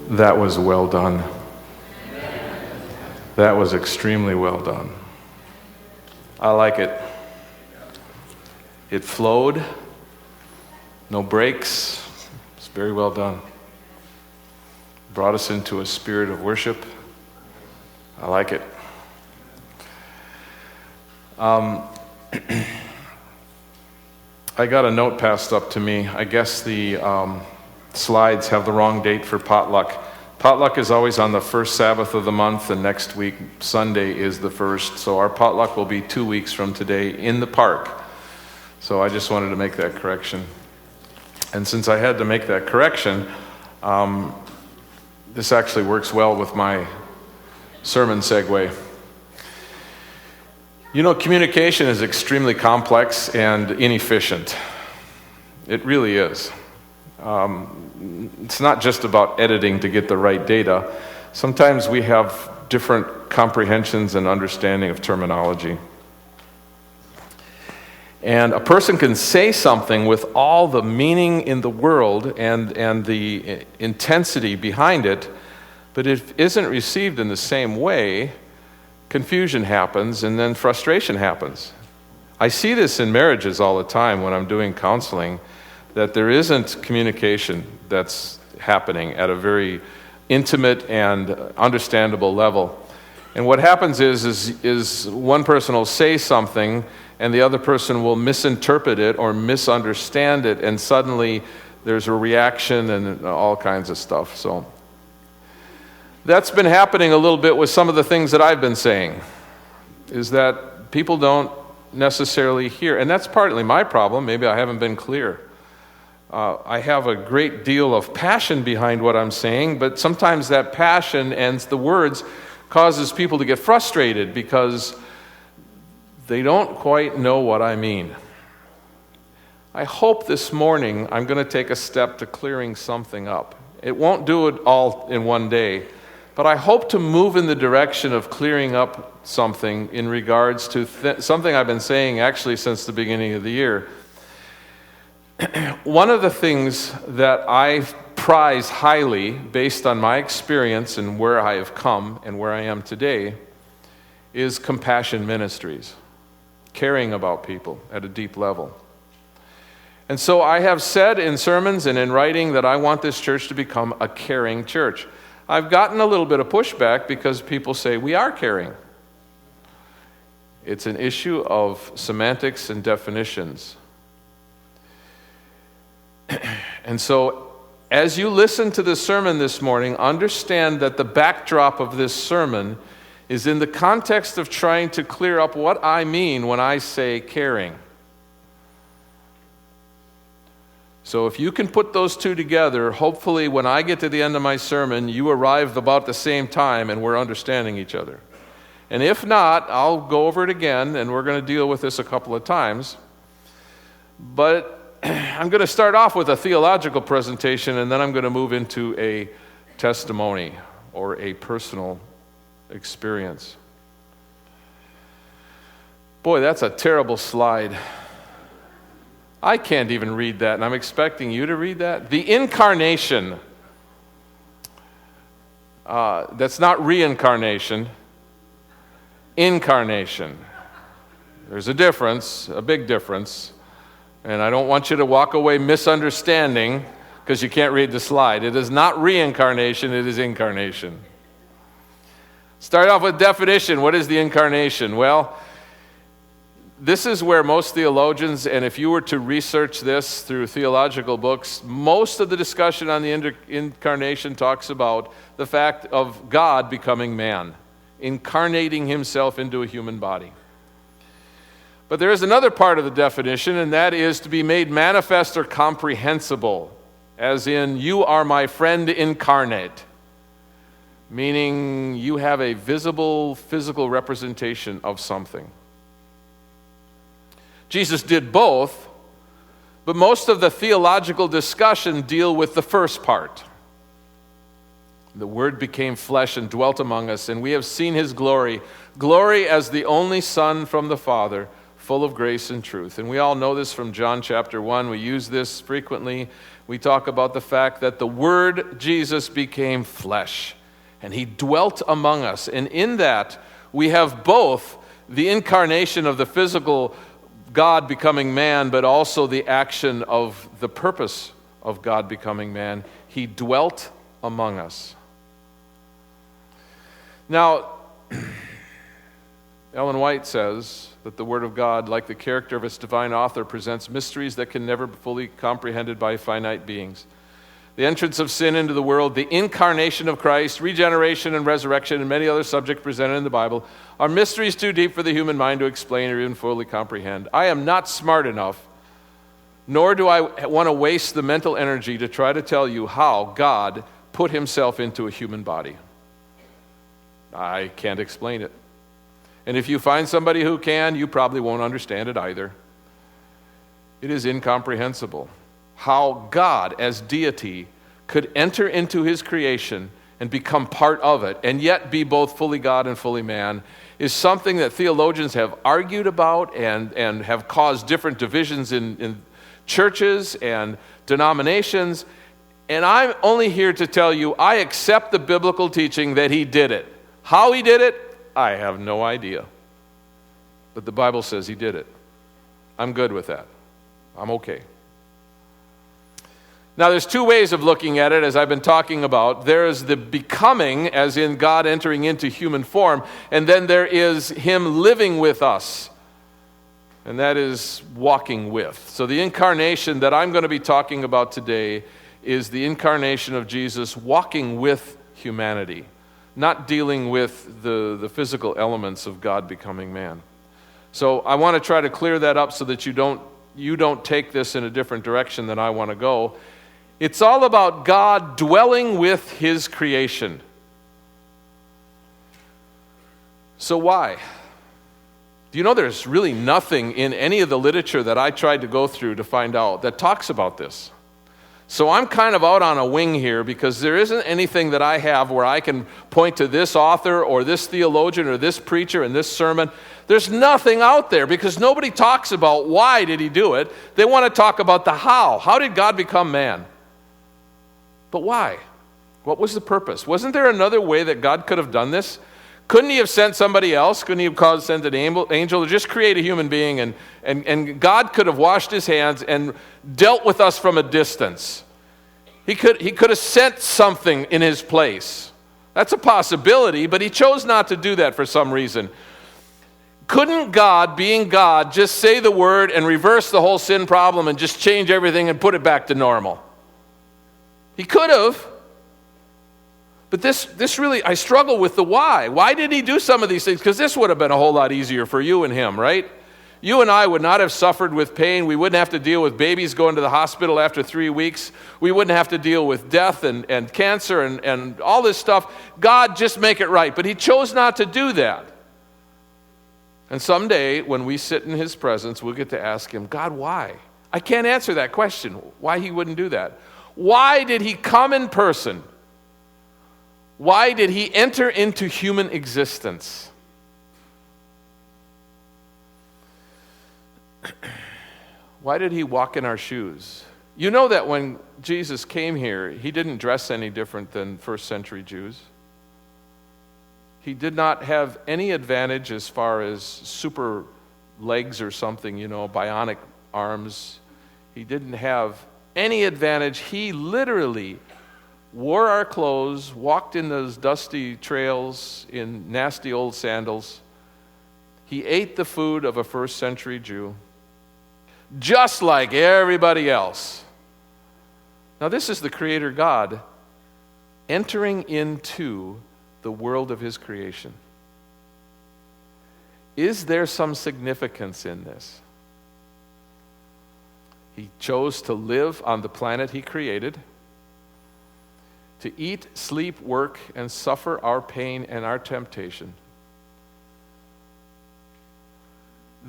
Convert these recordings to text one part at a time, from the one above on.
That was well done. That was extremely well done. I like it. It flowed, no breaks. It's very well done. Brought us into a spirit of worship. I like it. I got a note passed up to me. I guess the slides have the wrong date for potluck. Potluck is always on the first Sabbath of the month, and next week, Sunday, is the first. So our potluck will be 2 weeks from today in the park. So I just wanted to make that correction. And since I had to make that correction, this actually works well with my sermon segue. You know, communication is extremely complex and inefficient. It really is. It's not just about editing to get the right data. Sometimes we have different comprehensions and understanding of terminology. And a person can say something with all the meaning in the world and the intensity behind it, but if it isn't received in the same way, confusion happens and then frustration happens. I see this in marriages all the time when I'm doing counseling, that there isn't communication that's happening at a very intimate and understandable level. And what happens is one person will say something and the other person will misinterpret it or misunderstand it, and suddenly there's a reaction and all kinds of stuff. So that's been happening a little bit with some of the things that I've been saying, is that people don't necessarily hear. And that's partly my problem. Maybe I haven't been clear. I have a great deal of passion behind what I'm saying, but sometimes that passion and the words causes people to get frustrated because they don't quite know what I mean. I hope this morning I'm going to take a step to clearing something up. It won't do it all in one day, but I hope to move in the direction of clearing up something in regards to something I've been saying actually since the beginning of the year. One of the things that I prize highly based on my experience and where I have come and where I am today is compassion ministries, caring about people at a deep level. And so I have said in sermons and in writing that I want this church to become a caring church. I've gotten a little bit of pushback because people say we are caring. It's an issue of semantics and definitions. And so as you listen to this sermon this morning, understand that the backdrop of this sermon is in the context of trying to clear up what I mean when I say caring. So if you can put those two together, hopefully when I get to the end of my sermon, you arrive about the same time and we're understanding each other. And if not, I'll go over it again, and we're going to deal with this a couple of times. But I'm going to start off with a theological presentation, and then I'm going to move into a testimony or a personal experience. Boy, that's a terrible slide. I can't even read that, and I'm expecting you to read that. The Incarnation. That's not reincarnation. Incarnation. There's a difference, a big difference. And I don't want you to walk away misunderstanding because you can't read the slide. It is not reincarnation, it is incarnation. Start off with definition. What is the incarnation? Well, this is where most theologians, and if you were to research this through theological books, most of the discussion on the incarnation talks about the fact of God becoming man, incarnating himself into a human body. But there is another part of the definition, and that is to be made manifest or comprehensible, as in, you are my friend incarnate, meaning you have a visible, physical representation of something. Jesus did both, but most of the theological discussion deal with the first part. The Word became flesh and dwelt among us, and we have seen his glory, glory as the only Son from the Father, full of grace and truth. And we all know this from John chapter 1. We use this frequently. We talk about the fact that the Word Jesus became flesh, and he dwelt among us. And in that, we have both the incarnation of the physical God becoming man, but also the action of the purpose of God becoming man. He dwelt among us. Now, Ellen White says that the Word of God, like the character of its divine author, presents mysteries that can never be fully comprehended by finite beings. The entrance of sin into the world, the incarnation of Christ, regeneration and resurrection, and many other subjects presented in the Bible are mysteries too deep for the human mind to explain or even fully comprehend. I am not smart enough, nor do I want to waste the mental energy to try to tell you how God put himself into a human body. I can't explain it. And if you find somebody who can, you probably won't understand it either. It is incomprehensible how God, as deity, could enter into his creation and become part of it, and yet be both fully God and fully man, is something that theologians have argued about and have caused different divisions in churches and denominations. And I'm only here to tell you, I accept the biblical teaching that he did it. How he did it, I have no idea. But the Bible says he did it. I'm good with that. I'm okay. Now, there's two ways of looking at it, as I've been talking about. There is the becoming, as in God entering into human form, and then there is him living with us, and that is walking with. So the incarnation that I'm going to be talking about today is the incarnation of Jesus walking with humanity, not dealing with the physical elements of God becoming man. So I want to try to clear that up so that you don't take this in a different direction than I want to go. It's all about God dwelling with his creation. So why? Do you know there's really nothing in any of the literature that I tried to go through to find out that talks about this? So I'm kind of out on a wing here because there isn't anything that I have where I can point to this author or this theologian or this preacher in this sermon. There's nothing out there because nobody talks about why did he do it. They want to talk about the how. How did God become man? But why? What was the purpose? Wasn't there another way that God could have done this? Couldn't he have sent somebody else? Couldn't he have sent an angel to just create a human being and God could have washed his hands and dealt with us from a distance? He could have sent something in his place. That's a possibility, but he chose not to do that for some reason. Couldn't God, being God, just say the word and reverse the whole sin problem and just change everything and put it back to normal? He could have. But this really, I struggle with the why. Why did he do some of these things? Because this would have been a whole lot easier for you and him, right? You and I would not have suffered with pain. We wouldn't have to deal with babies going to the hospital after 3 weeks. We wouldn't have to deal with death and cancer and all this stuff. God, just make it right. But he chose not to do that. And someday, when we sit in his presence, we'll get to ask him, God, why? I can't answer that question, why he wouldn't do that. Why did he come in person? Why did he enter into human existence? Why did he walk in our shoes? You know that when Jesus came here, he didn't dress any different than first century Jews. He did not have any advantage as far as super legs or something, bionic arms. He didn't have any advantage. He literally wore our clothes, walked in those dusty trails in nasty old sandals. He ate the food of a first century Jew, just like everybody else. Now, this is the Creator God entering into the world of his creation. Is there some significance in this? He chose to live on the planet he created, to eat, sleep, work, and suffer our pain and our temptation.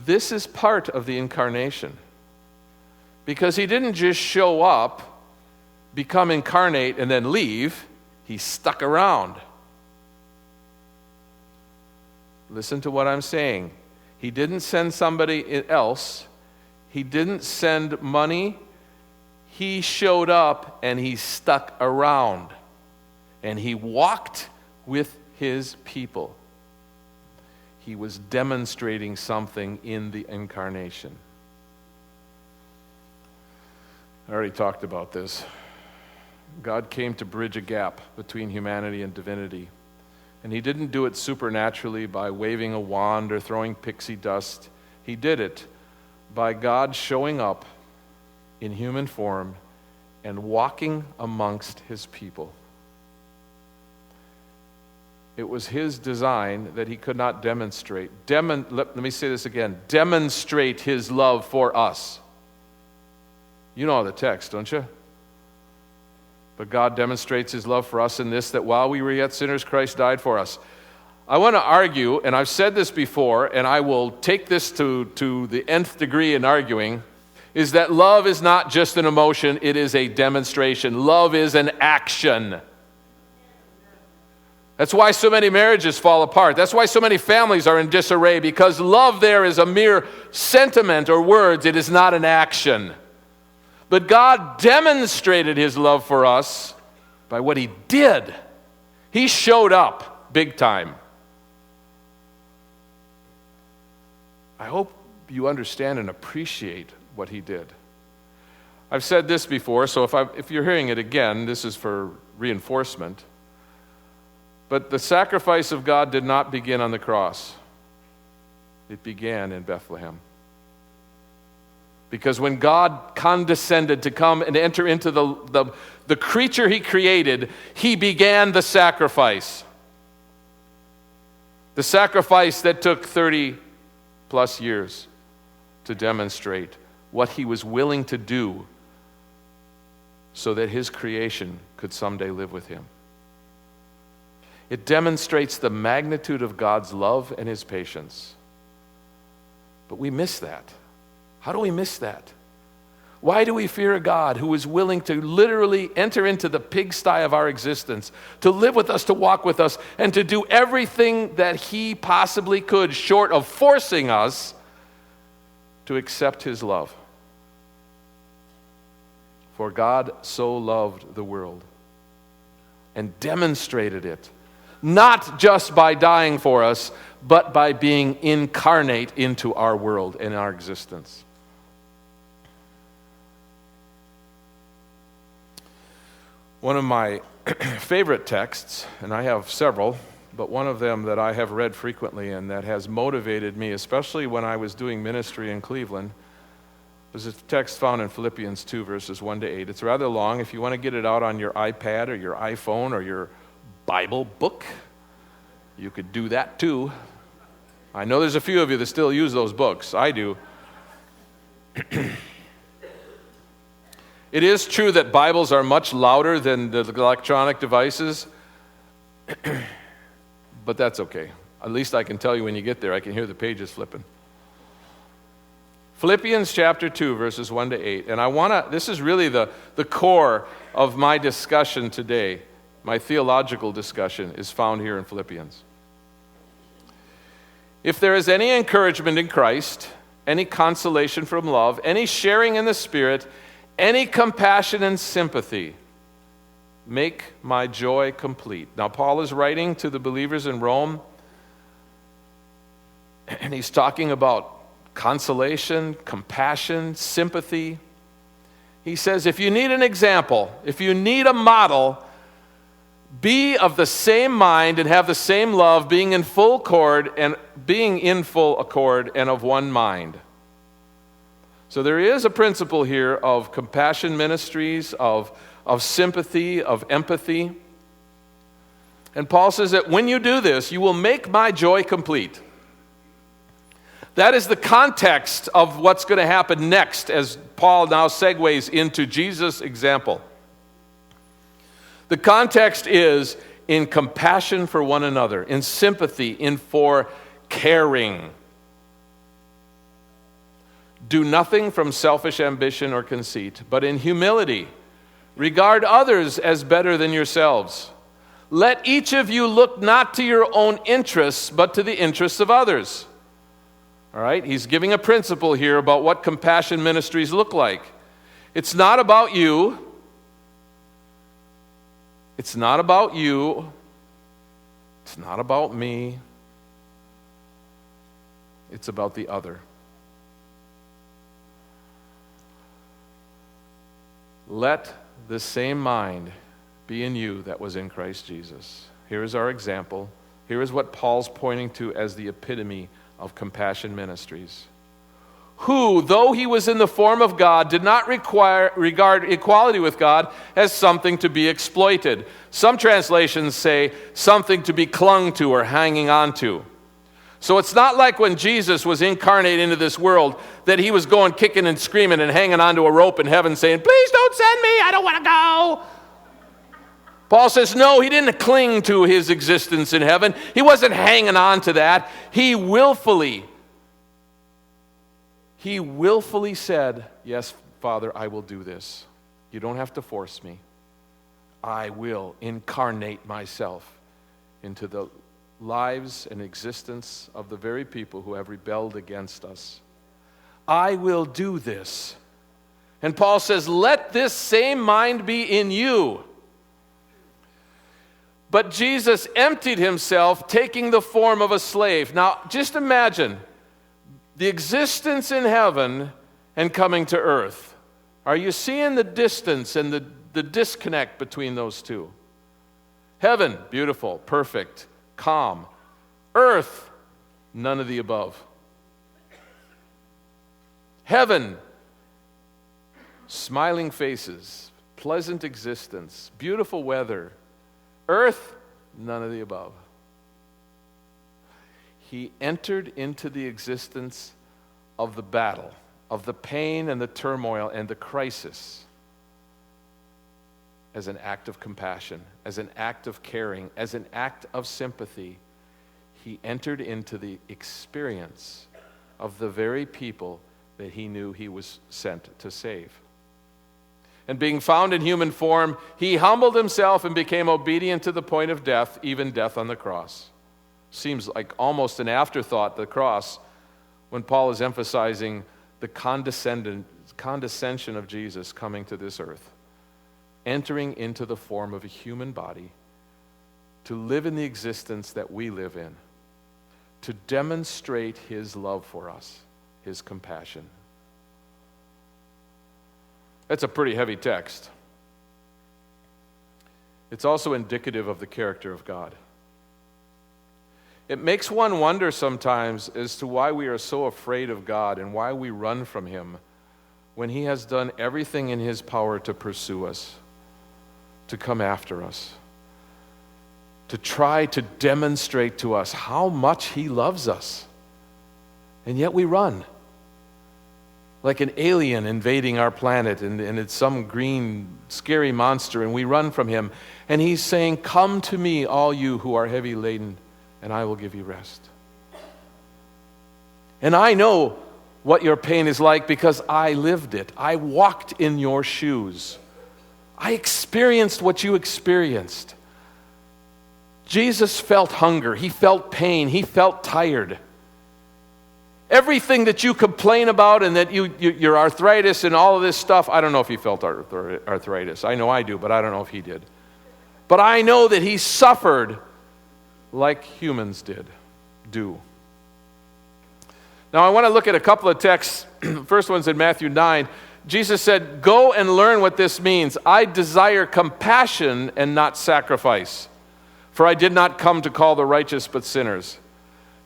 This is part of the incarnation. Because he didn't just show up, become incarnate, and then leave. He stuck around. Listen to what I'm saying. He didn't send somebody else. He didn't send money. He showed up and he stuck around. And he walked with his people. He was demonstrating something in the Incarnation. I already talked about this. God came to bridge a gap between humanity and divinity. And he didn't do it supernaturally by waving a wand or throwing pixie dust. He did it by God showing up in human form and walking amongst his people. It was his design that he could not demonstrate. Let me say this again. Demonstrate his love for us. You know the text, don't you? But God demonstrates his love for us in this, that while we were yet sinners, Christ died for us. I want to argue, and I've said this before, and I will take this to the nth degree in arguing, is that love is not just an emotion, it is a demonstration. Love is an action. That's why so many marriages fall apart. That's why so many families are in disarray, because love there is a mere sentiment or words. It is not an action. But God demonstrated his love for us by what he did. He showed up big time. I hope you understand and appreciate what he did. I've said this before, so if you're hearing it again, this is for reinforcement. But the sacrifice of God did not begin on the cross. It began in Bethlehem. Because when God condescended to come and enter into the creature he created, he began the sacrifice. The sacrifice that took 30 plus years to demonstrate what he was willing to do so that his creation could someday live with him. It demonstrates the magnitude of God's love and his patience. But we miss that. How do we miss that? Why do we fear a God who is willing to literally enter into the pigsty of our existence, to live with us, to walk with us, and to do everything that he possibly could, short of forcing us to accept his love? For God so loved the world and demonstrated it, not just by dying for us, but by being incarnate into our world and our existence. One of my favorite texts, and I have several, but one of them that I have read frequently and that has motivated me, especially when I was doing ministry in Cleveland, was a text found in Philippians 2, verses 1 to 8. It's rather long. If you want to get it out on your iPad or your iPhone or your Bible book, you could do that too. I know there's a few of you that still use those books. I do. It is true that Bibles are much louder than the electronic devices, but that's okay. At least I can tell you when you get there, I can hear the pages flipping. Philippians chapter 2, verses 1 to 8. And this is really the core of my discussion today. My theological discussion is found here in Philippians. If there is any encouragement in Christ, any consolation from love, any sharing in the Spirit, any compassion and sympathy, make my joy complete. Now, Paul is writing to the believers in Rome, and he's talking about consolation, compassion, sympathy. He says, if you need an example, if you need a model, be of the same mind and have the same love, being in full accord and of one mind. So there is a principle here of compassion ministries, of sympathy, of empathy. And Paul says that when you do this, you will make my joy complete. That is the context of what's going to happen next as Paul now segues into Jesus' example. The context is in compassion for one another, in sympathy, in for caring. Do nothing from selfish ambition or conceit, but in humility, regard others as better than yourselves. Let each of you look not to your own interests, but to the interests of others. All right? He's giving a principle here about what compassion ministries look like. It's not about you. It's not about you. It's not about me. It's about the other. Let the same mind be in you that was in Christ Jesus. Here is our example. Here is what Paul's pointing to as the epitome of compassion ministries. Who, though he was in the form of God, did not regard equality with God as something to be exploited. Some translations say something to be clung to or hanging on to. So it's not like when Jesus was incarnate into this world that he was going kicking and screaming and hanging onto a rope in heaven saying, "Please don't send me, I don't want to go." Paul says, no, he didn't cling to his existence in heaven. He wasn't hanging on to that. He willfully said, "Yes, Father, I will do this. You don't have to force me. I will incarnate myself into the lives and existence of the very people who have rebelled against us. I will do this." And Paul says, let this same mind be in you. But Jesus emptied himself, taking the form of a slave. Now, just imagine the existence in heaven and coming to earth. Are you seeing the distance and the disconnect between those two? Heaven, beautiful, perfect, calm. Earth, none of the above. Heaven, smiling faces, pleasant existence, beautiful weather. Earth, none of the above. He entered into the existence of the battle, of the pain and the turmoil and the crisis as an act of compassion, as an act of caring, as an act of sympathy. He entered into the experience of the very people that he knew he was sent to save. And being found in human form, he humbled himself and became obedient to the point of death, even death on the cross. Seems like almost an afterthought, the cross, when Paul is emphasizing the condescension of Jesus coming to this earth, entering into the form of a human body, to live in the existence that we live in, to demonstrate his love for us, his compassion. That's a pretty heavy text. It's also indicative of the character of God. It makes one wonder sometimes as to why we are so afraid of God and why we run from him when he has done everything in his power to pursue us, to come after us, to try to demonstrate to us how much he loves us. And yet we run. Like an alien invading our planet, and it's some green, scary monster, and we run from him. And he's saying, "Come to me, all you who are heavy laden, and I will give you rest." And I know what your pain is like because I lived it. I walked in your shoes. I experienced what you experienced. Jesus felt hunger. He felt pain. He felt tired. Everything that you complain about and that your arthritis and all of this stuff, I don't know if he felt arthritis. I know I do, but I don't know if he did. But I know that he suffered like humans do. Now I want to look at a couple of texts. First one's in Matthew 9. Jesus said, "Go and learn what this means. I desire compassion and not sacrifice. For I did not come to call the righteous but sinners."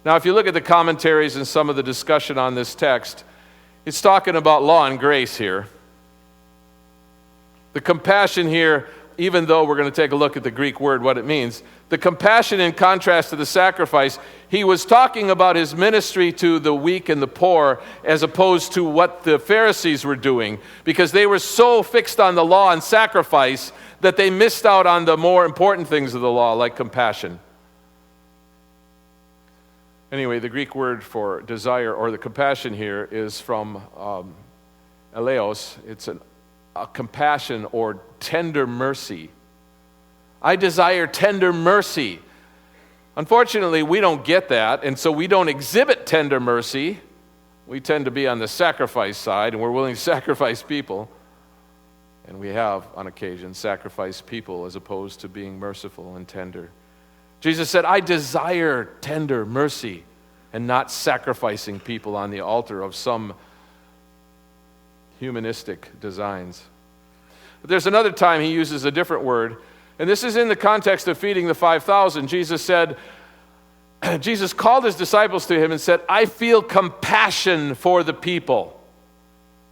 Now, if you look at the commentaries and some of the discussion on this text, it's talking about law and grace here. The compassion here, even though we're going to take a look at the Greek word, what it means, the compassion in contrast to the sacrifice, he was talking about his ministry to the weak and the poor as opposed to what the Pharisees were doing, because they were so fixed on the law and sacrifice that they missed out on the more important things of the law, like compassion. Anyway, the Greek word for desire or the compassion here is from eleos. It's a compassion or tender mercy. I desire tender mercy. Unfortunately, we don't get that, and so we don't exhibit tender mercy We tend to be on the sacrifice side, and we're willing to sacrifice people. And we have, on occasion, sacrificed people as opposed to being merciful and tender. Jesus said, I desire tender mercy and not sacrificing people on the altar of some humanistic designs. But there's another time he uses a different word, and this is in the context of feeding the 5,000. Jesus called his disciples to him and said, I feel compassion for the people.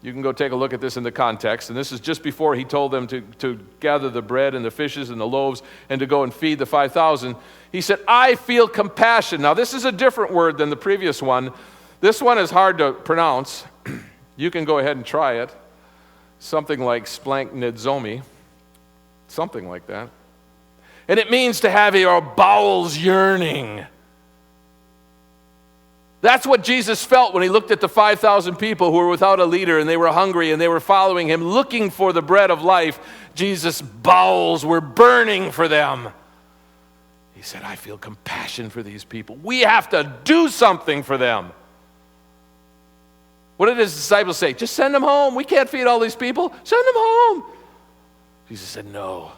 You can go take a look at this in the context, and this is just before he told them to gather the bread and the fishes and the loaves and to go and feed the 5,000. He said, I feel compassion. Now, this is a different word than the previous one. This one is hard to pronounce. You can go ahead and try it. Something like splanknidzomi. Something like that. And it means to have your bowels yearning. That's what Jesus felt when he looked at the 5,000 people who were without a leader, and they were hungry, and they were following him, looking for the bread of life. Jesus' bowels were burning for them. He said, I feel compassion for these people. We have to do something for them. What did his disciples say? Just send them home. We can't feed all these people. Send them home. Jesus said, no,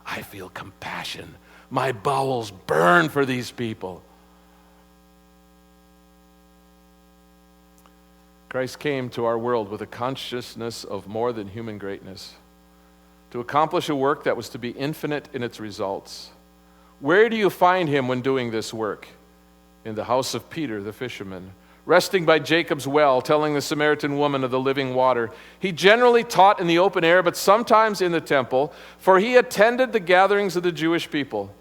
I feel compassion. My bowels burn for these people. Christ came to our world with a consciousness of more than human greatness, to accomplish a work that was to be infinite in its results. Where do you find him when doing this work? In the house of Peter, the fisherman, resting by Jacob's well, telling the Samaritan woman of the living water. He generally taught in the open air, but sometimes in the temple, for he attended the gatherings of the Jewish people.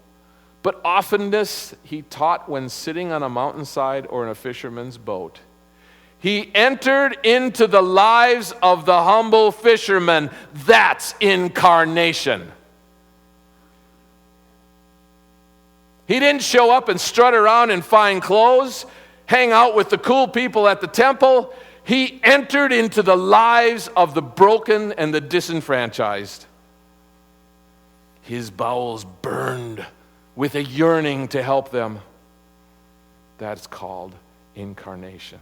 But oftenest he taught when sitting on a mountainside or in a fisherman's boat. He entered into the lives of the humble fishermen. That's incarnation. He didn't show up and strut around in fine clothes, hang out with the cool people at the temple. He entered into the lives of the broken and the disenfranchised. His bowels burned with a yearning to help them. That's called incarnation.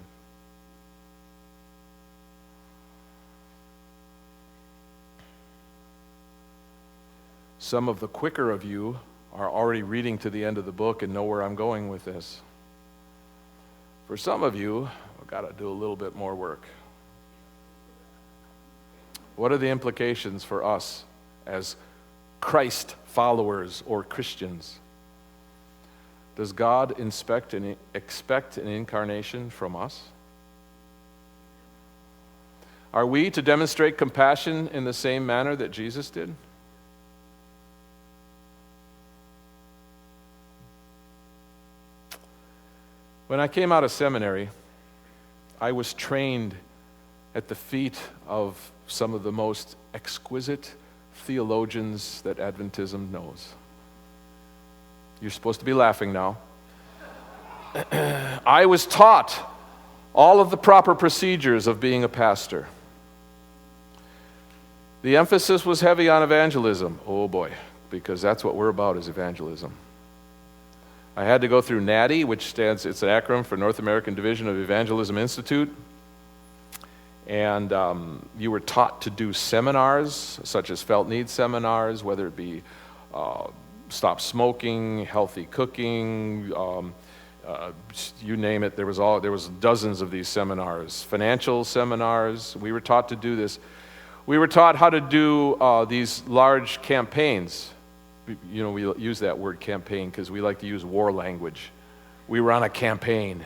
Some of the quicker of you are already reading to the end of the book and know where I'm going with this. For some of you, I've got to do a little bit more work. What are the implications for us as Christ followers or Christians? Does God expect an incarnation from us? Are we to demonstrate compassion in the same manner that Jesus did? When I came out of seminary, I was trained at the feet of some of the most exquisite theologians that Adventism knows. You're supposed to be laughing now. I was taught all of the proper procedures of being a pastor. The emphasis was heavy on evangelism. Oh boy, because that's what we're about, is evangelism. I had to go through NADI, which it's an acronym for North American Division of Evangelism Institute. And you were taught to do seminars, such as felt need seminars, whether it be stop smoking, healthy cooking, you name it. There was dozens of these seminars, financial seminars. We were taught to do this. We were taught how to do these large campaigns. You know, we use that word campaign because we like to use war language. We were on a campaign.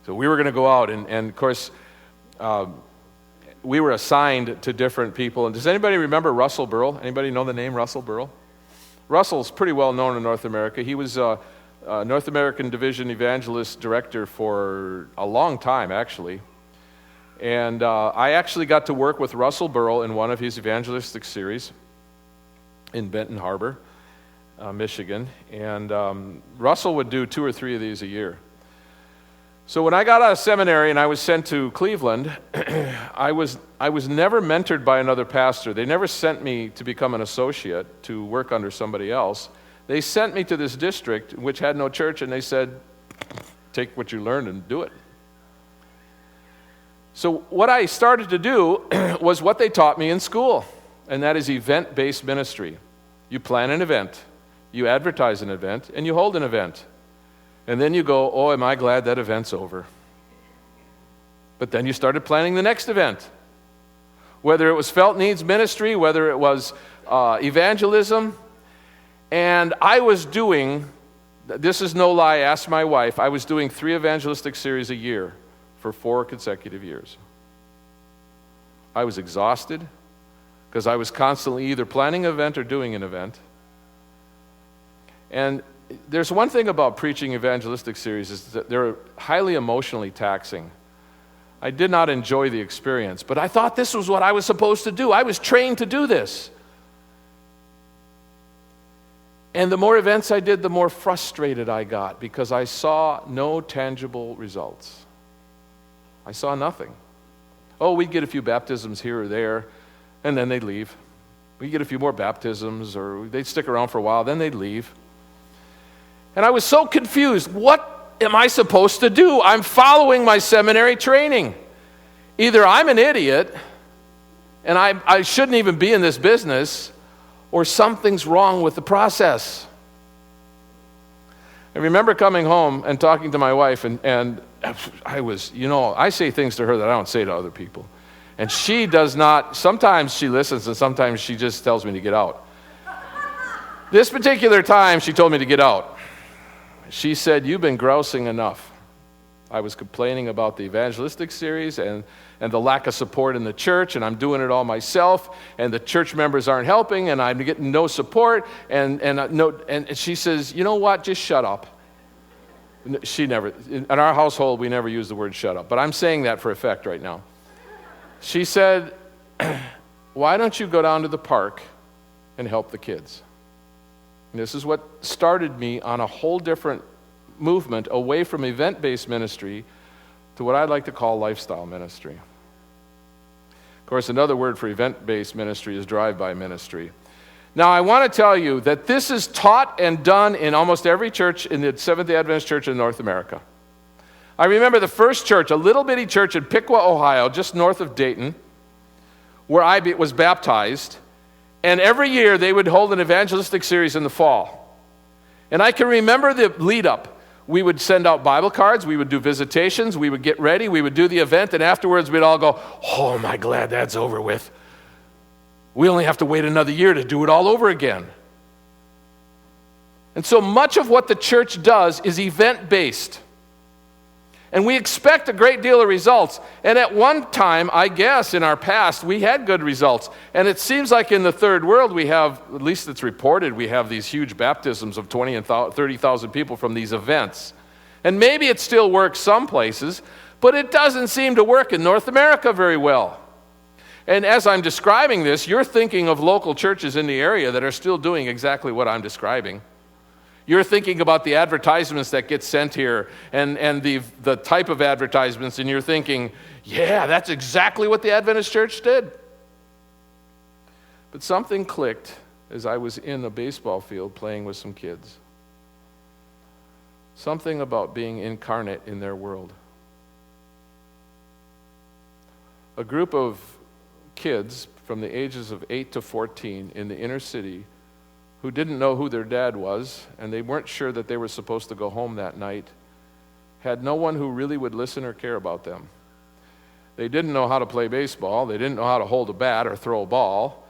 So we were going to go out, and of course, we were assigned to different people. And does anybody remember Russell Burrell? Anybody know the name Russell Burrell? Russell's pretty well known in North America. He was a North American Division Evangelist Director for a long time, actually. And I actually got to work with Russell Burrell in one of his evangelistic series in Benton Harbor, Michigan. And Russell would do 2 or 3 of these a year. So when I got out of seminary and I was sent to Cleveland, I was never mentored by another pastor. They never sent me to become an associate to work under somebody else. They sent me to this district which had no church, and they said, take what you learned and do it. So what I started to do was what they taught me in school, and that is event-based ministry. You plan an event, you advertise an event, and you hold an event. And then you go, oh, am I glad that event's over. But then you started planning the next event. Whether it was felt needs ministry, whether it was evangelism. And I was doing, this is no lie, ask my wife, I was doing 3 evangelistic series a year for 4 consecutive years. I was exhausted because I was constantly either planning an event or doing an event. And there's one thing about preaching evangelistic series is that they're highly emotionally taxing. I did not enjoy the experience, but I thought this was what I was supposed to do. I was trained to do this. And the more events I did, the more frustrated I got because I saw no tangible results. I saw nothing. Oh, we'd get a few baptisms here or there, and then they'd leave. We'd get a few more baptisms, or they'd stick around for a while, then they'd leave. And I was so confused. What am I supposed to do? I'm following my seminary training. Either I'm an idiot, and I shouldn't even be in this business, or something's wrong with the process. I remember coming home and talking to my wife, and I was, I say things to her that I don't say to other people. And she does not, sometimes she listens and sometimes she just tells me to get out. This particular time, she told me to get out. She said, you've been grousing enough. I was complaining about the evangelistic series and the lack of support in the church, and I'm doing it all myself, and the church members aren't helping, and I'm getting no support, and she says, you know what, just shut up. She never, in our household, we never use the word shut up, but I'm saying that for effect right now. She said, why don't you go down to the park and help the kids? And this is what started me on a whole different movement away from event-based ministry to what I'd like to call lifestyle ministry. Of course, another word for event-based ministry is drive-by ministry. Now, I want to tell you that this is taught and done in almost every church in the Seventh-day Adventist Church in North America. I remember the first church, a little bitty church in Piqua, Ohio, just north of Dayton, where I was baptized, and every year they would hold an evangelistic series in the fall. And I can remember the lead-up. We would send out Bible cards, we would do visitations, we would get ready, we would do the event, and afterwards we'd all go, oh, am I glad that's over with. We only have to wait another year to do it all over again. And so much of what the church does is event-based. And we expect a great deal of results. And at one time, I guess, in our past, we had good results. And it seems like in the third world we have, at least it's reported, we have these huge baptisms of 20 and 30,000 people from these events. And maybe it still works some places, but it doesn't seem to work in North America very well. And as I'm describing this, you're thinking of local churches in the area that are still doing exactly what I'm describing. You're thinking about the advertisements that get sent here and the type of advertisements, and you're thinking, yeah, that's exactly what the Adventist church did. But something clicked as I was in a baseball field playing with some kids. Something about being incarnate in their world. A group of kids from the ages of 8 to 14 in the inner city who didn't know who their dad was, and they weren't sure that they were supposed to go home that night, had no one who really would listen or care about them. They didn't know how to play baseball. They didn't know how to hold a bat or throw a ball.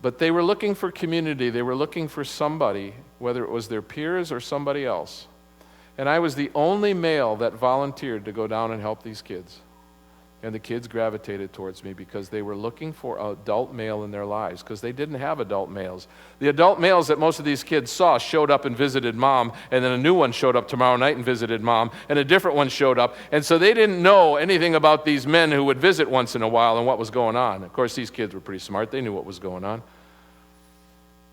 But they were looking for community. They were looking for somebody, whether it was their peers or somebody else. And I was the only male that volunteered to go down and help these kids. And the kids gravitated towards me because they were looking for an adult male in their lives because they didn't have adult males. The adult males that most of these kids saw showed up and visited mom, and then a new one showed up tomorrow night and visited mom, and a different one showed up. And so they didn't know anything about these men who would visit once in a while and what was going on. Of course, these kids were pretty smart. They knew what was going on.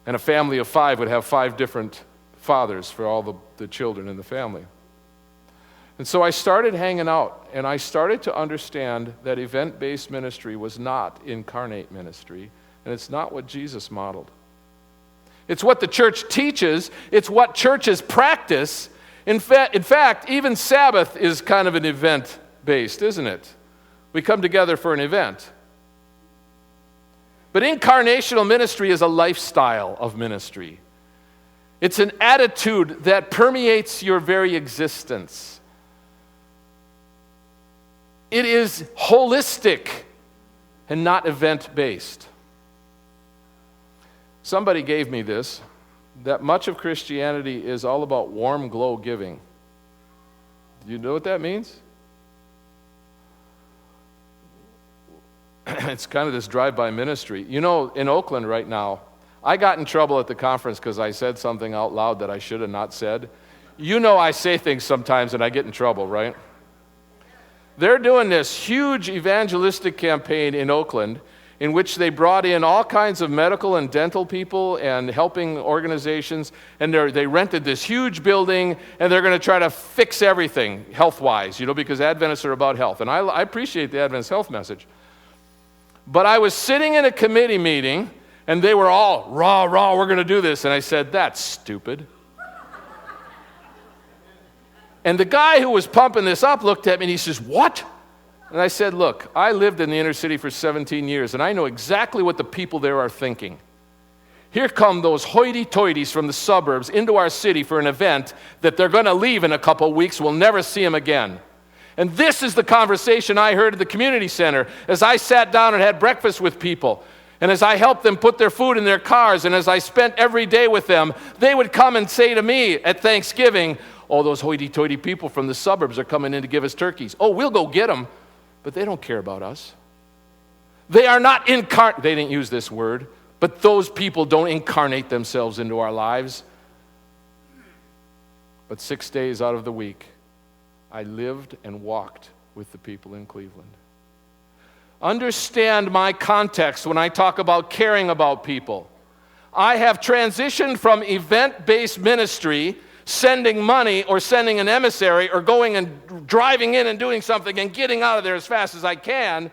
And a family of 5 would have 5 different fathers for all the children in the family. And so I started hanging out, and I started to understand that event-based ministry was not incarnate ministry, and it's not what Jesus modeled. It's what the church teaches. It's what churches practice. In fact, even Sabbath is kind of an event-based, isn't it? We come together for an event. But incarnational ministry is a lifestyle of ministry. It's an attitude that permeates your very existence. It is holistic and not event-based. Somebody gave me this, that much of Christianity is all about warm glow giving. Do you know what that means? It's kind of this drive-by ministry. You know, in Oakland right now, I got in trouble at the conference because I said something out loud that I should have not said. You know I say things sometimes and I get in trouble, right? They're doing this huge evangelistic campaign in Oakland in which they brought in all kinds of medical and dental people and helping organizations, and they rented this huge building, and they're going to try to fix everything health-wise, because Adventists are about health. And I appreciate the Adventist health message. But I was sitting in a committee meeting, and they were all, rah, we're going to do this. And I said, that's stupid. And the guy who was pumping this up looked at me, and he says, what? And I said, look, I lived in the inner city for 17 years, and I know exactly what the people there are thinking. Here come those hoity-toities from the suburbs into our city for an event that they're going to leave in a couple of weeks. We'll never see them again. And this is the conversation I heard at the community center as I sat down and had breakfast with people. And as I helped them put their food in their cars, and as I spent every day with them, they would come and say to me at Thanksgiving, oh, those hoity-toity people from the suburbs are coming in to give us turkeys. Oh, we'll go get them. But they don't care about us. They are not they didn't use this word, but those people don't incarnate themselves into our lives. But 6 days out of the week, I lived and walked with the people in Cleveland. Understand my context when I talk about caring about people. I have transitioned from event-based ministry, sending money or sending an emissary or going and driving in and doing something and getting out of there as fast as I can,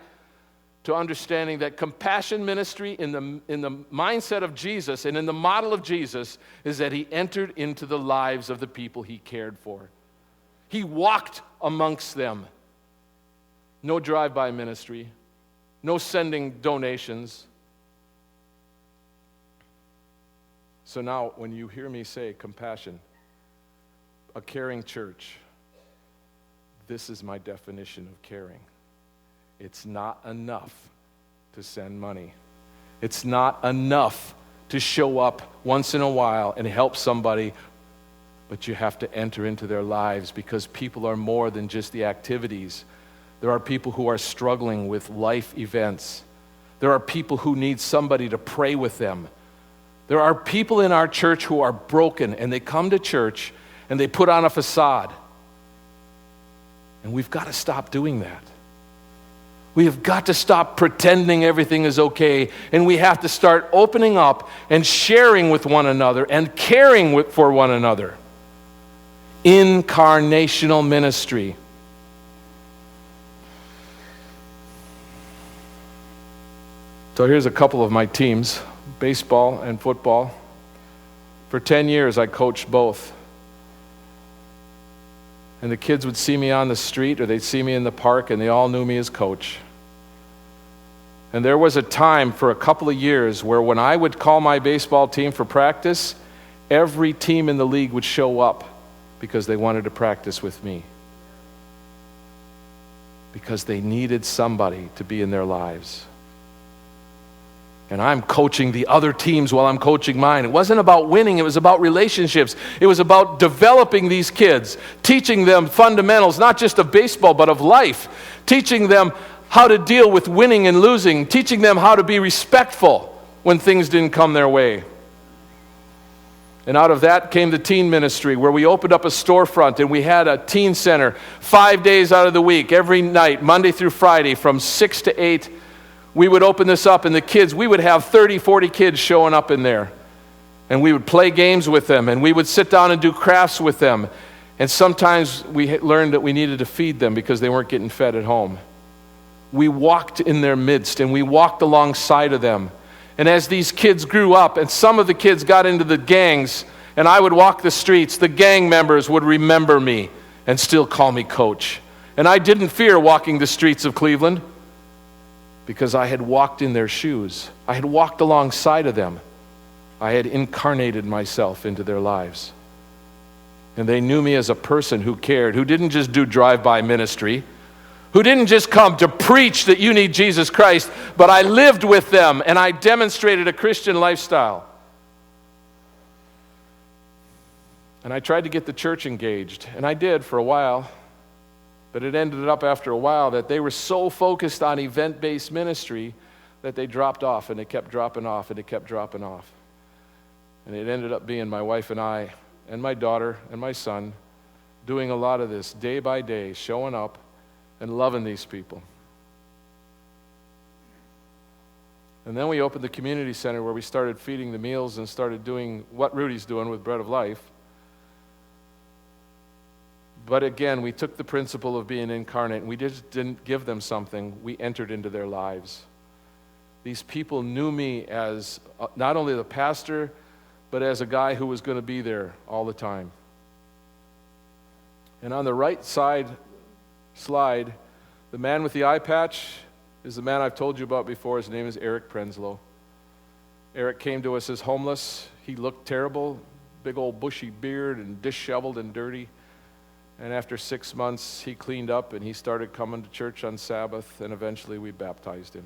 to understanding that compassion ministry in the mindset of Jesus and in the model of Jesus is that he entered into the lives of the people he cared for. He walked amongst them. No drive-by ministry, no sending donations. So now when you hear me say compassion, a caring church, this is my definition of caring. It's not enough to send money. It's not enough to show up once in a while and help somebody, but you have to enter into their lives, because people are more than just the activities. There are people who are struggling with life events. There are people who need somebody to pray with them. There are people in our church who are broken, and they come to church and they put on a facade. And we've got to stop doing that. We have got to stop pretending everything is okay, and we have to start opening up and sharing with one another and caring for one another. Incarnational ministry. So here's a couple of my teams, baseball and football. For 10 years I coached both. And the kids would see me on the street or they'd see me in the park, and they all knew me as coach. And there was a time for a couple of years where when I would call my baseball team for practice, every team in the league would show up because they wanted to practice with me. Because they needed somebody to be in their lives. And I'm coaching the other teams while I'm coaching mine. It wasn't about winning, it was about relationships. It was about developing these kids, teaching them fundamentals, not just of baseball, but of life. Teaching them how to deal with winning and losing. Teaching them how to be respectful when things didn't come their way. And out of that came the teen ministry, where we opened up a storefront and we had a teen center 5 days out of the week, every night, Monday through Friday, from 6 to 8. We would open this up, and the kids, we would have 30, 40 kids showing up in there. And we would play games with them, and we would sit down and do crafts with them. And sometimes we learned that we needed to feed them because they weren't getting fed at home. We walked in their midst, and we walked alongside of them. And as these kids grew up, and some of the kids got into the gangs, and I would walk the streets, the gang members would remember me and still call me coach. And I didn't fear walking the streets of Cleveland because I had walked in their shoes. I had walked alongside of them. I had incarnated myself into their lives. And they knew me as a person who cared, who didn't just do drive-by ministry, who didn't just come to preach that you need Jesus Christ, but I lived with them and I demonstrated a Christian lifestyle. And I tried to get the church engaged, and I did for a while. But it ended up after a while that they were so focused on event-based ministry that they dropped off, and they kept dropping off, and they kept dropping off. And it ended up being my wife and I and my daughter and my son doing a lot of this day by day, showing up and loving these people. And then we opened the community center where we started feeding the meals and started doing what Rudy's doing with Bread of Life. But again, we took the principle of being incarnate, and we just didn't give them something. We entered into their lives. These people knew me as not only the pastor, but as a guy who was going to be there all the time. And on the right side slide, the man with the eye patch is the man I've told you about before. His name is Eric Prenslow. Eric came to us as homeless. He looked terrible, big old bushy beard and disheveled and dirty. And after 6 months, he cleaned up and he started coming to church on Sabbath, and eventually we baptized him.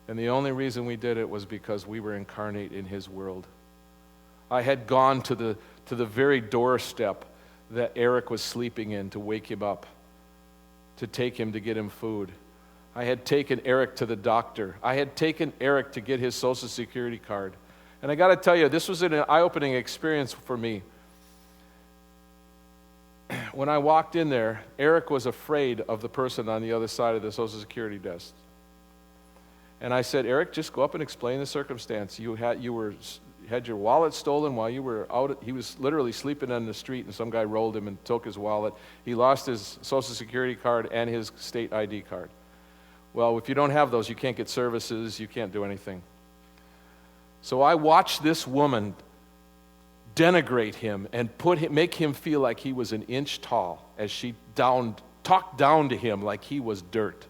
And the only reason we did it was because we were incarnate in his world. I had gone to the very doorstep that Eric was sleeping in to wake him up, to take him to get him food. I had taken Eric to the doctor. I had taken Eric to get his Social Security card. And I got to tell you, this was an eye-opening experience for me. When I walked in there, Eric was afraid of the person on the other side of the Social Security desk. And I said, Eric, just go up and explain the circumstance. You had your wallet stolen while you were out. He was literally sleeping on the street, and some guy rolled him and took his wallet. He lost his Social Security card and his state ID card. Well, if you don't have those, you can't get services, you can't do anything. So I watched this woman denigrate him and make him feel like he was an inch tall as she talked down to him like he was dirt.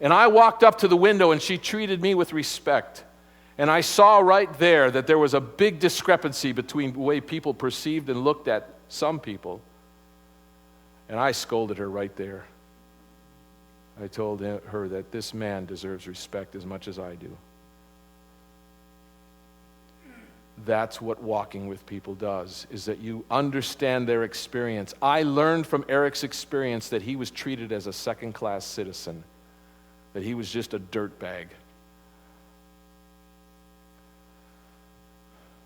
And I walked up to the window and she treated me with respect. And I saw right there that there was a big discrepancy between the way people perceived and looked at some people. And I scolded her right there. I told her that this man deserves respect as much as I do. That's what walking with people does, is that you understand their experience. I learned from Eric's experience that he was treated as a second-class citizen, that he was just a dirtbag.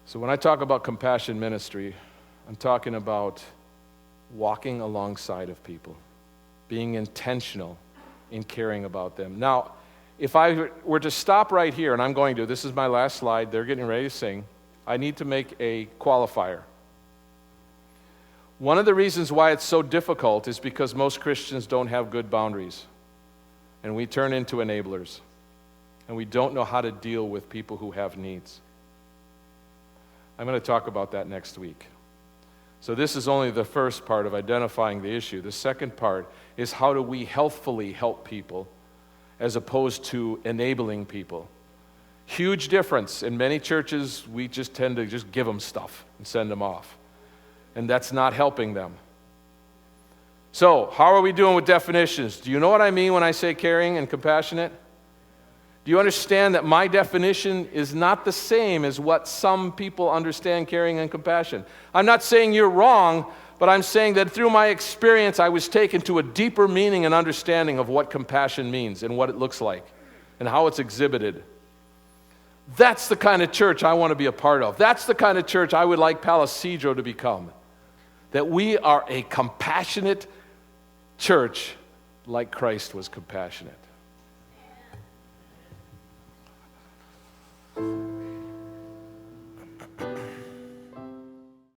So when I talk about compassion ministry, I'm talking about walking alongside of people, being intentional in caring about them. Now, if I were to stop right here, and I'm going to, this is my last slide, they're getting ready to sing, I need to make a qualifier. One of the reasons why it's so difficult is because most Christians don't have good boundaries. And we turn into enablers. And we don't know how to deal with people who have needs. I'm going to talk about that next week. So this is only the first part of identifying the issue. The second part is how do we healthfully help people as opposed to enabling people. Huge difference. In many churches, we just tend to just give them stuff and send them off. And that's not helping them. So, how are we doing with definitions? Do you know what I mean when I say caring and compassionate? Do you understand that my definition is not the same as what some people understand caring and compassion? I'm not saying you're wrong, but I'm saying that through my experience, I was taken to a deeper meaning and understanding of what compassion means and what it looks like and how it's exhibited. That's the kind of church I want to be a part of. That's the kind of church I would like Palisadro to become. That we are a compassionate church like Christ was compassionate.